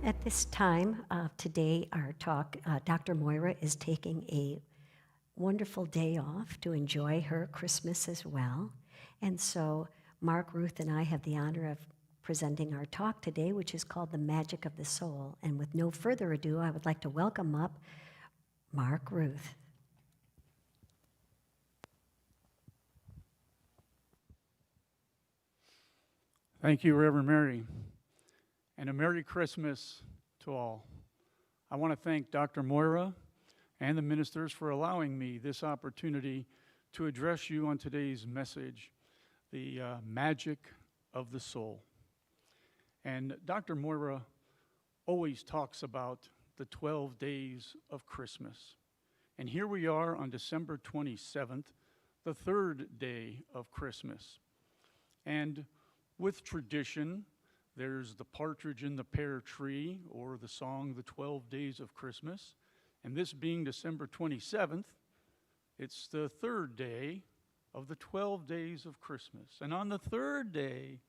At this time today, our talk, Dr. Moira is taking a wonderful day off to enjoy her Christmas as well. And so Marc Ruth and I have the honor of presenting our talk today, which is called The Magic of the Soul. And with no further ado, I would like to welcome up Marc Ruth. Thank you, Reverend Mary, and a Merry Christmas to all. I want to thank Dr. Moira and the ministers for allowing me this opportunity to address you on today's message, the magic of the soul. And Dr. Moira always talks about the 12 days of Christmas. And here we are on December 27th, the third day of Christmas. And with tradition, there's the partridge in the pear tree, or the song, The 12 Days of Christmas. And this being December 27th, it's the third day of the 12 days of Christmas. And on the third day,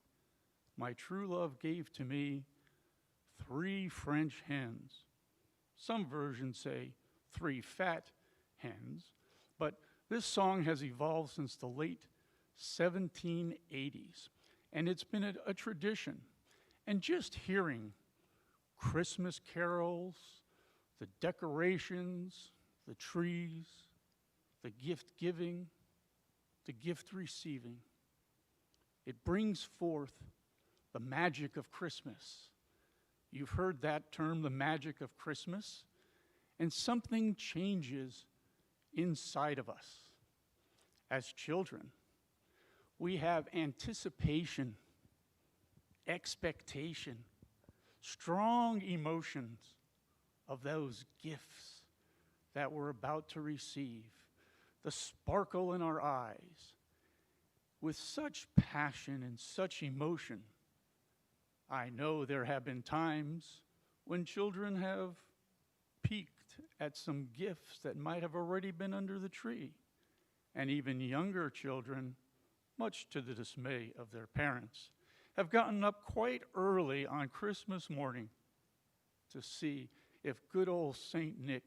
my true love gave to me 3 French hens. Some versions say 3 fat hens, but this song has evolved since the late 1780s. And it's been a tradition. And just hearing Christmas carols, the decorations, the trees, the gift giving, the gift receiving, it brings forth the magic of Christmas. You've heard that term, the magic of Christmas, and something changes inside of us. As children, we have anticipation, expectation, strong emotions of those gifts that we're about to receive, the sparkle in our eyes. With such passion and such emotion, I know there have been times when children have peeked at some gifts that might have already been under the tree, and even younger children, much to the dismay of their parents, have gotten up quite early on Christmas morning to see if good old St. Nick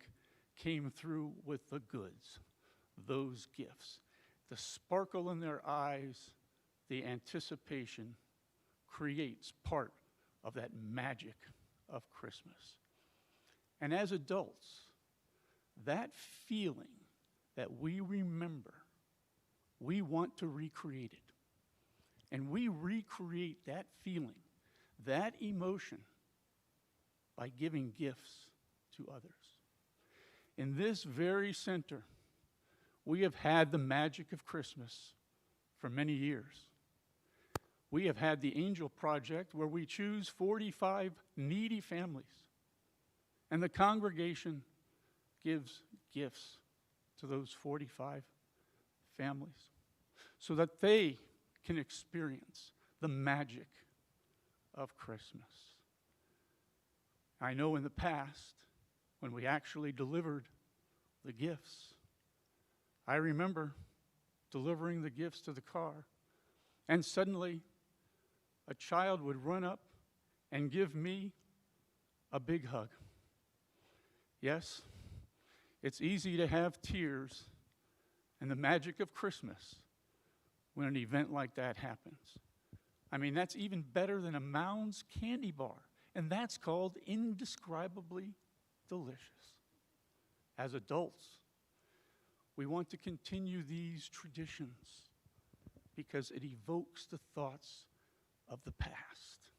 came through with the goods, those gifts. The sparkle in their eyes, the anticipation creates part of that magic of Christmas. And as adults, that feeling that we remember, we want to recreate it. And we recreate that feeling, that emotion, by giving gifts to others. In this very center, we have had the magic of Christmas for many years. We have had the Angel Project, where we choose 45 needy families, and the congregation gives gifts to those 45 families so that they can experience the magic of Christmas. I know in the past, when we actually delivered the gifts, I remember delivering the gifts to the car, and suddenly a child would run up and give me a big hug. Yes, it's easy to have tears and the magic of Christmas when an event like that happens. I mean, that's even better than a Mounds candy bar, and that's called indescribably delicious. As adults, we want to continue these traditions because it evokes the thoughts of the past.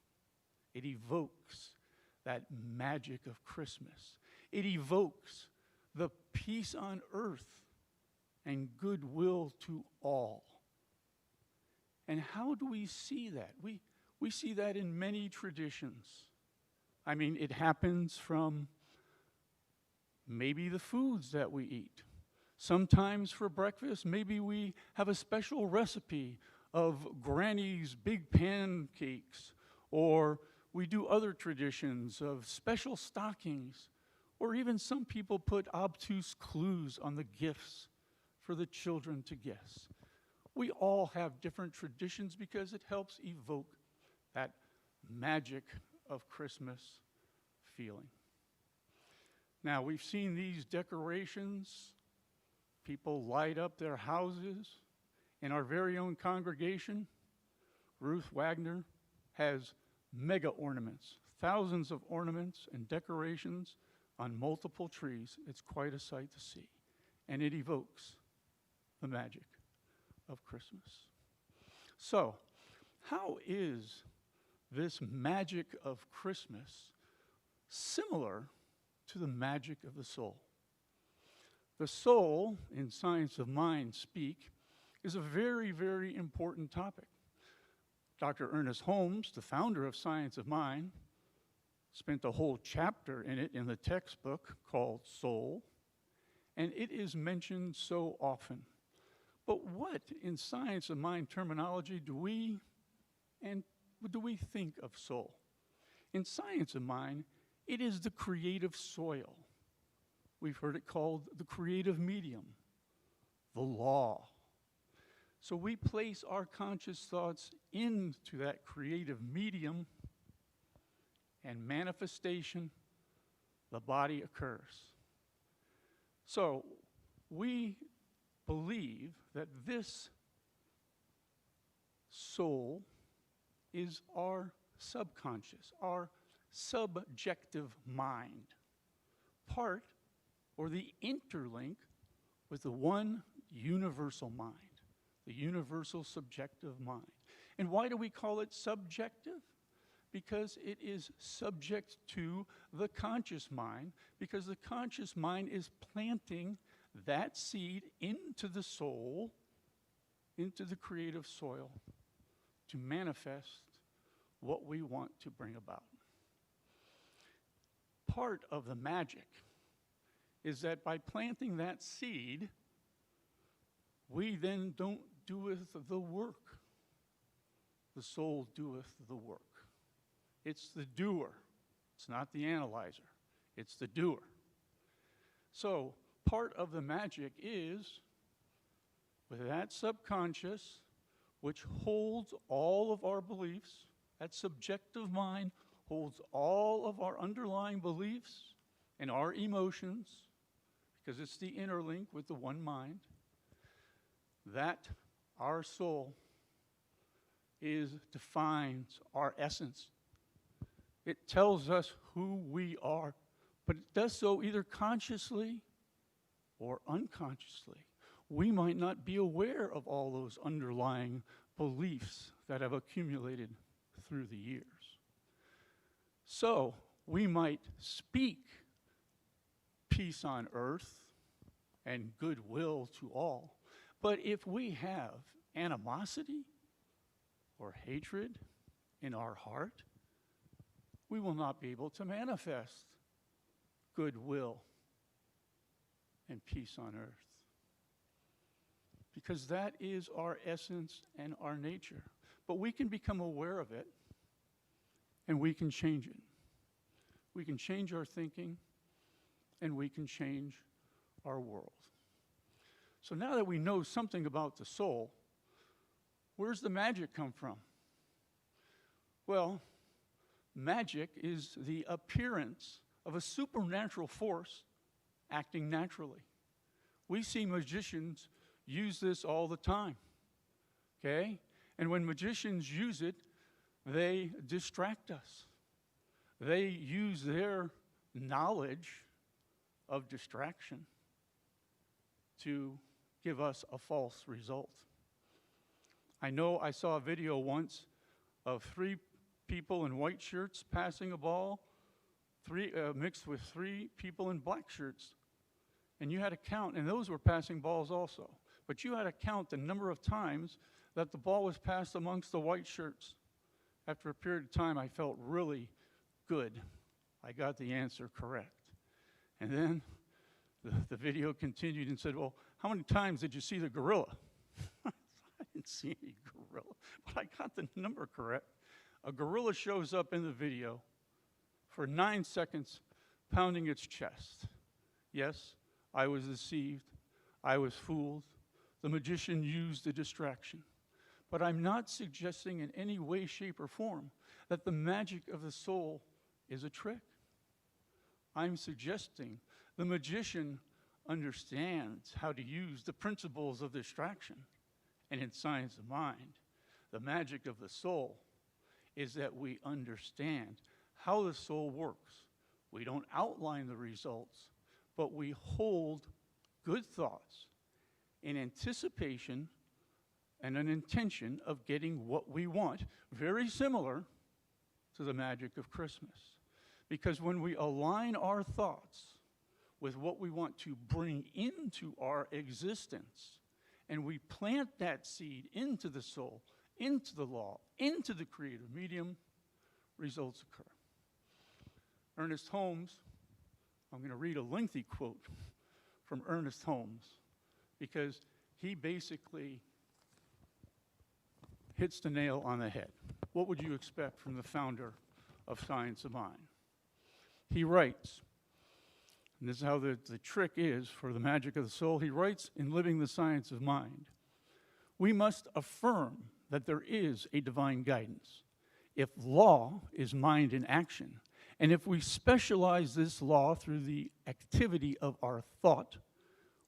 It evokes that magic of Christmas. It evokes the peace on earth and goodwill to all. And how do we see that? We see that in many traditions. I mean, it happens from maybe the foods that we eat. Sometimes for breakfast, maybe we have a special recipe of Granny's big pancakes, or we do other traditions of special stockings, or even some people put obtuse clues on the gifts for the children to guess. We all have different traditions because it helps evoke that magic of Christmas feeling. Now, we've seen these decorations. People light up their houses. In our very own congregation, Ruth Wagner has mega ornaments, thousands of ornaments and decorations on multiple trees. It's quite a sight to see, and it evokes the magic of Christmas. So, how is this magic of Christmas similar to the magic of the soul? The soul, in Science of Mind speak, is a very, very important topic. Dr. Ernest Holmes, the founder of Science of Mind, spent a whole chapter in it in the textbook called Soul, and it is mentioned so often. But what, in Science of Mind terminology, do we think of soul? In Science of Mind, it is the creative soil. We've heard it called the creative medium, the law. So we place our conscious thoughts into that creative medium, and manifestation, the body occurs. So we believe that this soul is our subconscious, our subjective mind, part or the interlink with the one universal mind, the universal subjective mind. And why do we call it subjective? Because it is subject to the conscious mind, because the conscious mind is planting that seed into the soul, into the creative soil, to manifest what we want to bring about. Part of the magic is that by planting that seed, we then don't doeth the work. The soul doeth the work. It's the doer. It's not the analyzer. It's the doer. So part of the magic is with that subconscious, which holds all of our beliefs, that subjective mind holds all of our underlying beliefs and our emotions, because it's the interlink with the one mind, that our soul defines our essence. It tells us who we are, but it does so either consciously or unconsciously. We might not be aware of all those underlying beliefs that have accumulated through the years. So we might speak peace on earth and goodwill to all, but if we have animosity or hatred in our heart, we will not be able to manifest goodwill and peace on earth. Because that is our essence and our nature. But we can become aware of it, and we can change it. We can change our thinking, and we can change our world. So now that we know something about the soul, where's the magic come from? Well, magic is the appearance of a supernatural force acting naturally. We see magicians use this all the time, okay? And when magicians use it, they distract us. They use their knowledge of distraction to give us a false result. I know I saw a video once of 3 people in white shirts passing a ball, mixed with 3 people in black shirts. And you had to count, and those were passing balls also. But you had to count the number of times that the ball was passed amongst the white shirts. After a period of time, I felt really good. I got the answer correct. And then the video continued and said, well, how many times did you see the gorilla? I didn't see any gorilla, but I got the number correct. A gorilla shows up in the video for 9 seconds, pounding its chest. Yes, I was deceived. I was fooled. The magician used a distraction. But I'm not suggesting in any way, shape, or form that the magic of the soul is a trick. I'm suggesting the magician understands how to use the principles of distraction. And in science of mind, the magic of the soul is that we understand how the soul works. We don't outline the results, but we hold good thoughts in anticipation and an intention of getting what we want, very similar to the magic of Christmas. Because when we align our thoughts with what we want to bring into our existence, and we plant that seed into the soul, into the law, into the creative medium, results occur. Ernest Holmes, I'm going to read a lengthy quote from Ernest Holmes, because he basically hits the nail on the head. What would you expect from the founder of Science of Mind? He writes, and this is how the trick is for the magic of the soul. He writes in Living the Science of Mind, we must affirm that there is a divine guidance. If law is mind in action, and if we specialize this law through the activity of our thought,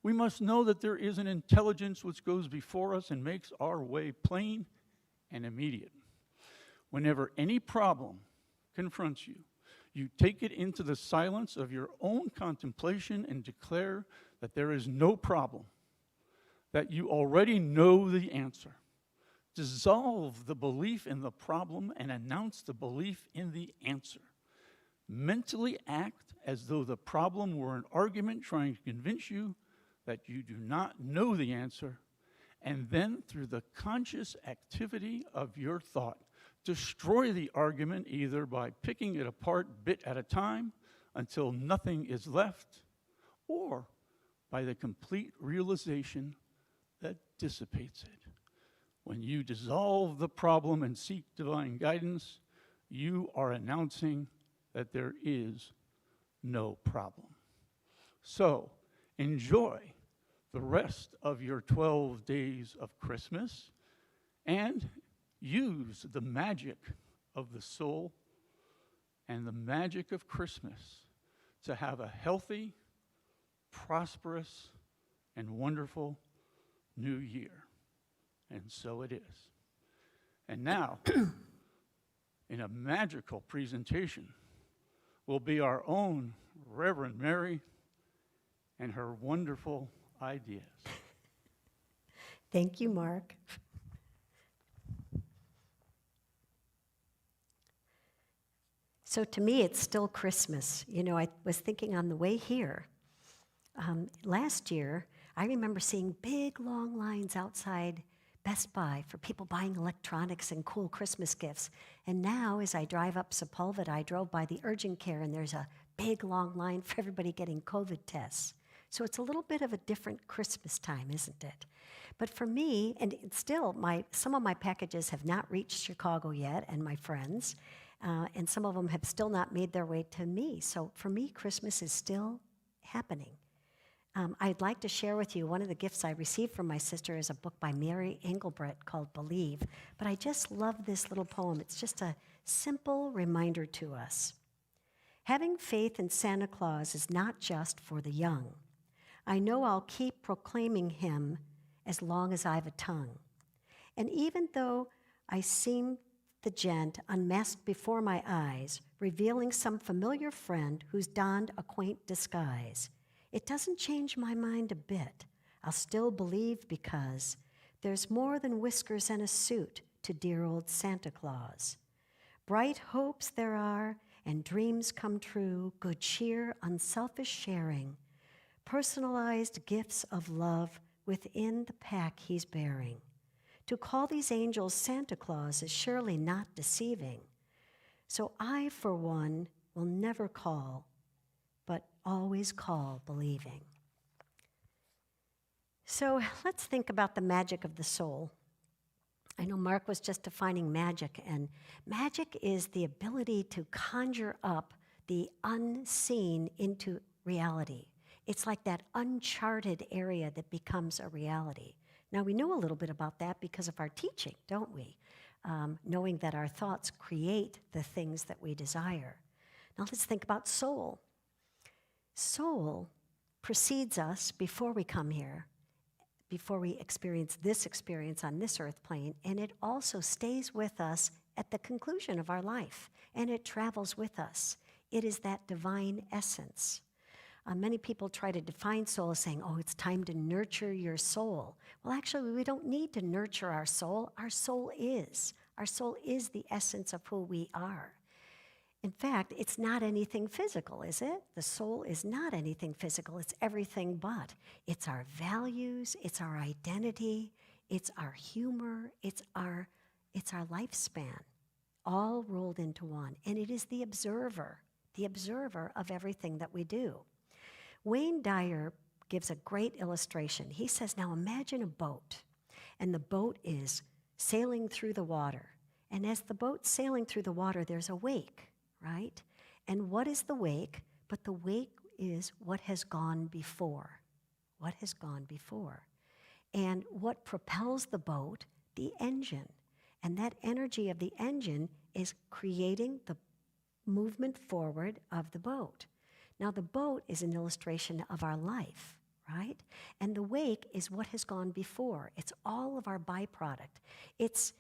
we must know that there is an intelligence which goes before us and makes our way plain and immediate. Whenever any problem confronts you, you take it into the silence of your own contemplation and declare that there is no problem, that you already know the answer. Dissolve the belief in the problem and announce the belief in the answer. Mentally act as though the problem were an argument trying to convince you that you do not know the answer, and then through the conscious activity of your thought, destroy the argument either by picking it apart bit at a time until nothing is left, or by the complete realization that dissipates it. When you dissolve the problem and seek divine guidance, you are announcing that there is no problem. So, enjoy the rest of your 12 days of Christmas and use the magic of the soul and the magic of Christmas to have a healthy, prosperous, and wonderful new year. And so it is. And now, in a magical presentation, will be our own Reverend Mary and her wonderful ideas. Thank you, Mark. So to me, it's still Christmas. You know, I was thinking on the way here, last year, I remember seeing big, long lines outside Best Buy for people buying electronics and cool Christmas gifts. And now, as I drive up Sepulveda, I drove by the urgent care, and there's a big, long line for everybody getting COVID tests. So it's a little bit of a different Christmas time, isn't it? But for me, and it's still, some of my packages have not reached Chicago yet, and my friends, and some of them have still not made their way to me. So for me, Christmas is still happening. I'd like to share with you one of the gifts I received from my sister is a book by Mary Engelbrett called Believe. But I just love this little poem. It's just a simple reminder to us. Having faith in Santa Claus is not just for the young. I know I'll keep proclaiming him as long as I've a tongue. And even though I seem the gent unmasked before my eyes, revealing some familiar friend who's donned a quaint disguise, it doesn't change my mind a bit. I'll still believe because there's more than whiskers and a suit to dear old Santa Claus. Bright hopes there are, and dreams come true, good cheer, unselfish sharing, personalized gifts of love within the pack he's bearing. To call these angels Santa Claus is surely not deceiving. So I, for one, will never call, but always call believing. So let's think about the magic of the soul. I know Mark was just defining magic, and magic is the ability to conjure up the unseen into reality. It's like that uncharted area that becomes a reality. Now, we know a little bit about that because of our teaching, don't we? Knowing that our thoughts create the things that we desire. Now, let's think about soul. Soul precedes us before we come here, before we experience this experience on this earth plane, and it also stays with us at the conclusion of our life, and it travels with us. It is that divine essence. Many people try to define soul as saying, oh, it's time to nurture your soul. Well, actually, we don't need to nurture our soul. Our soul is. Our soul is the essence of who we are. In fact, it's not anything physical, is it? The soul is not anything physical. It's everything but. It's our values, it's our identity, it's our humor, it's our lifespan, all rolled into one. And it is the observer of everything that we do. Wayne Dyer gives a great illustration. He says, now imagine a boat, and the boat is sailing through the water. And as the boat's sailing through the water, there's a wake, right? And what is the wake? But the wake is what has gone before. What has gone before. And what propels the boat? The engine. And that energy of the engine is creating the movement forward of the boat. Now, the boat is an illustration of our life, right? And the wake is what has gone before. It's all of our byproduct. It's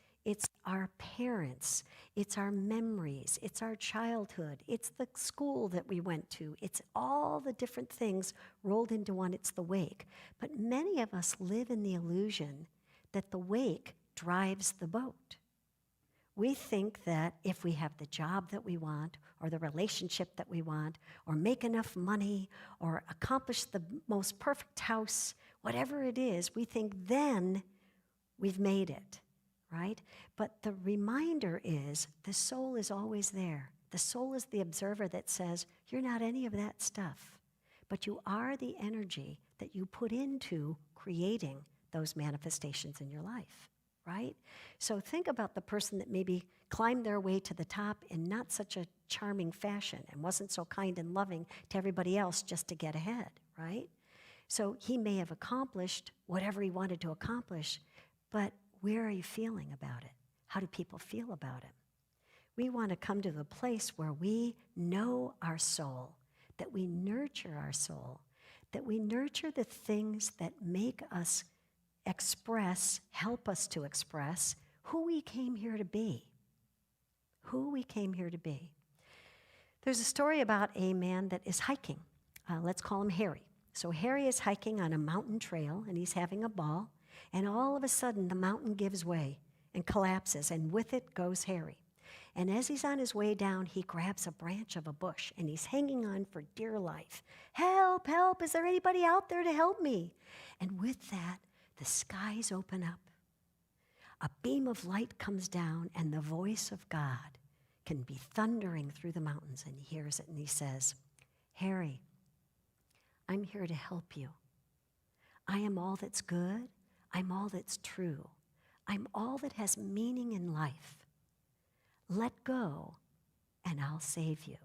our parents. It's our memories. It's our childhood. It's the school that we went to. It's all the different things rolled into one. It's the wake. But many of us live in the illusion that the wake drives the boat. We think that if we have the job that we want, or the relationship that we want, or make enough money, or accomplish the most perfect house, whatever it is, we think then we've made it, right? But the reminder is the soul is always there. The soul is the observer that says, you're not any of that stuff, but you are the energy that you put into creating those manifestations in your life. Right? So think about the person that maybe climbed their way to the top in not such a charming fashion and wasn't so kind and loving to everybody else just to get ahead, right? So he may have accomplished whatever he wanted to accomplish, but where are you feeling about it? How do people feel about it? We want to come to the place where we know our soul, that we nurture our soul, that we nurture the things that make us help us to express who we came here to be. Who we came here to be. There's a story about a man that is hiking. Let's call him Harry. So Harry is hiking on a mountain trail, and he's having a ball, and all of a sudden the mountain gives way and collapses, and with it goes Harry. And as he's on his way down, he grabs a branch of a bush, and he's hanging on for dear life. Help, help, is there anybody out there to help me? And with that, the skies open up. A beam of light comes down, and the voice of God can be thundering through the mountains, and he hears it, and he says, Harry, I'm here to help you. I am all that's good. I'm all that's true. I'm all that has meaning in life. Let go, and I'll save you.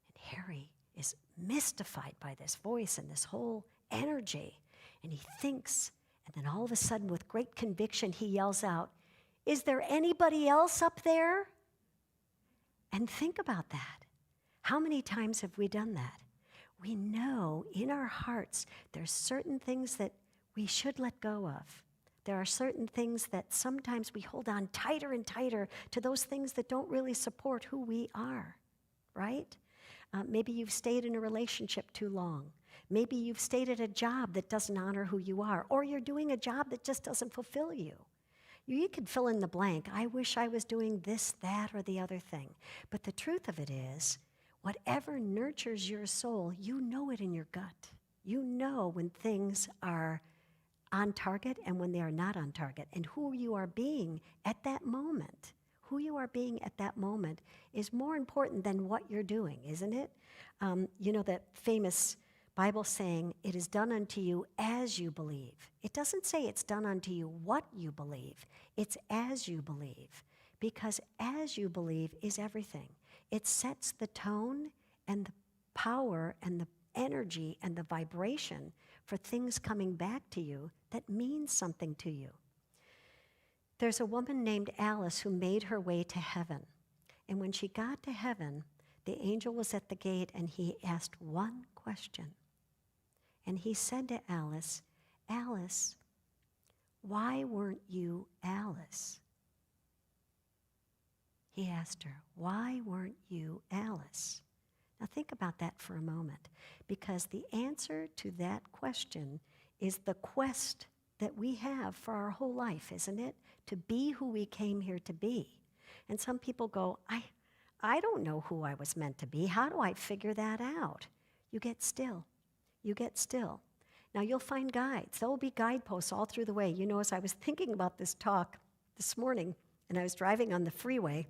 And Harry is mystified by this voice and this whole energy. And he thinks, and then all of a sudden, with great conviction, he yells out, is there anybody else up there? And think about that. How many times have we done that? We know in our hearts there's certain things that we should let go of. There are certain things that sometimes we hold on tighter and tighter to those things that don't really support who we are, right? Maybe you've stayed in a relationship too long. Maybe you've stayed at a job that doesn't honor who you are, or you're doing a job that just doesn't fulfill you. You can fill in the blank. I wish I was doing this, that, or the other thing. But the truth of it is, whatever nurtures your soul, you know it in your gut. You know when things are on target and when they are not on target, and who you are being at that moment. Who you are being at that moment is more important than what you're doing, isn't it? You know that famous Bible saying, it is done unto you as you believe. It doesn't say it's done unto you what you believe. It's as you believe. Because as you believe is everything. It sets the tone and the power and the energy and the vibration for things coming back to you that means something to you. There's a woman named Alice who made her way to heaven. And when she got to heaven, The angel was at the gate, and he asked one question. And he said to Alice, Alice, why weren't you Alice? He asked her, why weren't you Alice? Now think about that for a moment, because the answer to that question is the quest that we have for our whole life, isn't it? To be who we came here to be. And some people go, I don't know who I was meant to be. How do I figure that out? You get still. You get still. Now you'll find guides. There will be guideposts all through the way. You know, as I was thinking about this talk this morning, and I was driving on the freeway,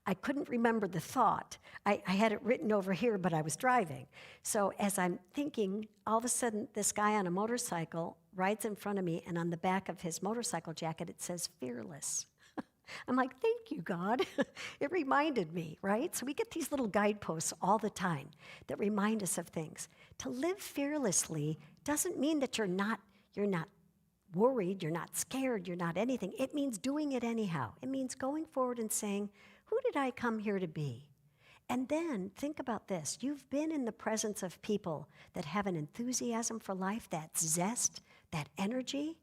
I couldn't remember the thought. I had it written over here, but I was driving. So as I'm thinking, all of a sudden, this guy on a motorcycle rides in front of me, and on the back of his motorcycle jacket, it says fearless. I'm like, thank you, God. It reminded me, right? So we get these little guideposts all the time that remind us of things. To live fearlessly doesn't mean that you're not worried, you're not scared, you're not anything. It means doing it anyhow. It means going forward and saying, who did I come here to be? And then think about this. You've been in the presence of people that have an enthusiasm for life, that zest, that energy.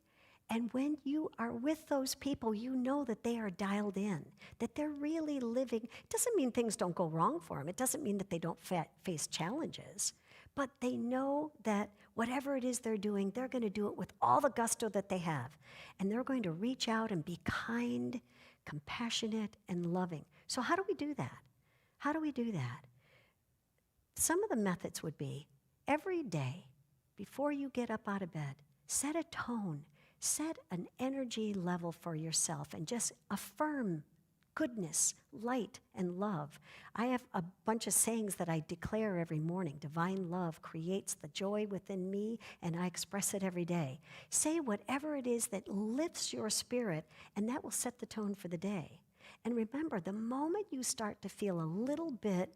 And when you are with those people, you know that they are dialed in, that they're really living. It doesn't mean things don't go wrong for them. It doesn't mean that they don't face challenges. But they know that whatever it is they're doing, they're going to do it with all the gusto that they have. And they're going to reach out and be kind, compassionate, and loving. So how do we do that? How do we do that? Some of the methods would be every day, before you get up out of bed, set a tone, set an energy level for yourself, and just affirm goodness, light, and love. I have a bunch of sayings that I declare every morning. Divine love creates the joy within me, and I express it every day. Say whatever it is that lifts your spirit, and that will set the tone for the day. And remember, the moment you start to feel a little bit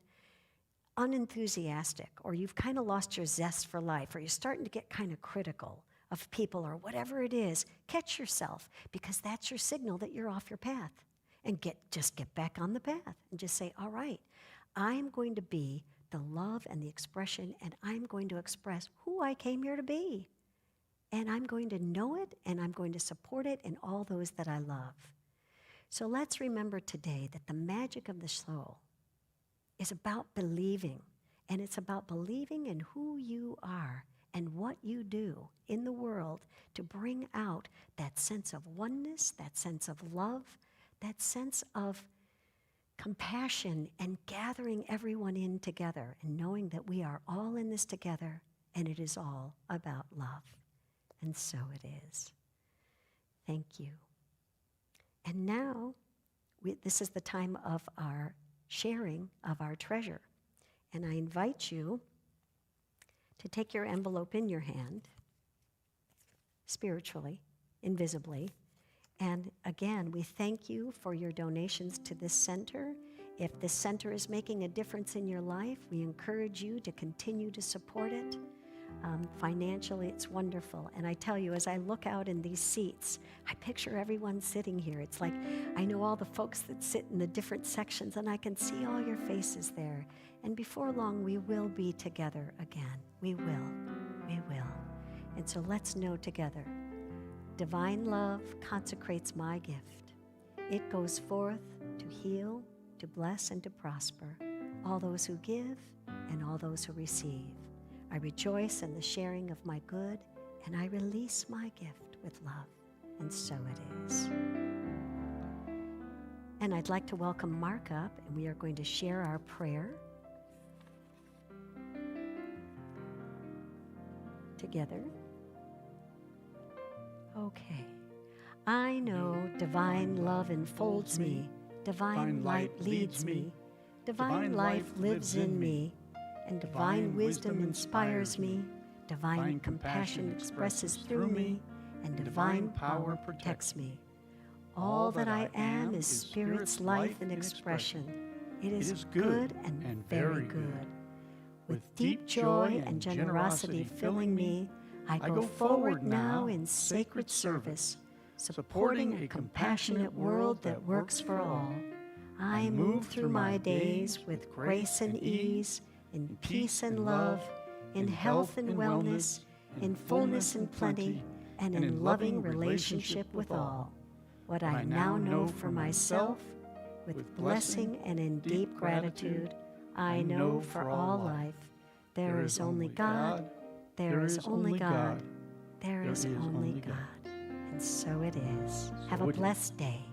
unenthusiastic, or you've kind of lost your zest for life, or you're starting to get kind of critical of people or whatever it is, catch yourself, because that's your signal that you're off your path. And just get back on the path and just say, all right, I'm going to be the love and the expression, and I'm going to express who I came here to be. And I'm going to know it, and I'm going to support it in all those that I love. So let's remember today that the magic of the soul is about believing, and it's about believing in who you are and what you do in the world to bring out that sense of oneness, that sense of love, that sense of compassion, and gathering everyone in together and knowing that we are all in this together and it is all about love. And so it is. Thank you. And now, this is the time of our sharing of our treasure. And I invite you to take your envelope in your hand, spiritually, invisibly. And again, we thank you for your donations to this center. If this center is making a difference in your life, we encourage you to continue to support it. Financially, it's wonderful. And I tell you, as I look out in these seats, I picture everyone sitting here. It's like I know all the folks that sit in the different sections, and I can see all your faces there. And before long, we will be together again. We will. We will. And so let's know together. Divine love consecrates my gift. It goes forth to heal, to bless, and to prosper all those who give and all those who receive. I rejoice in the sharing of my good, and I release my gift with love. And so it is. And I'd like to welcome Mark up, and we are going to share our prayer together. Okay. I know divine love enfolds me, divine light leads me, divine life lives in me, and divine wisdom inspires me, divine compassion expresses through me, and divine power protects me. All that I am is Spirit's life and expression. It is good and very good. With deep joy and generosity filling me, I go forward now in sacred service, supporting a compassionate world that works for all. I move through my days with grace and ease, in peace and love, in health and wellness, in fullness and plenty, and in loving relationship with all. What I now know for myself, with blessing and in deep gratitude, I know for all life. There is only God, there is only God, there is only God. And so it is. Have a blessed day.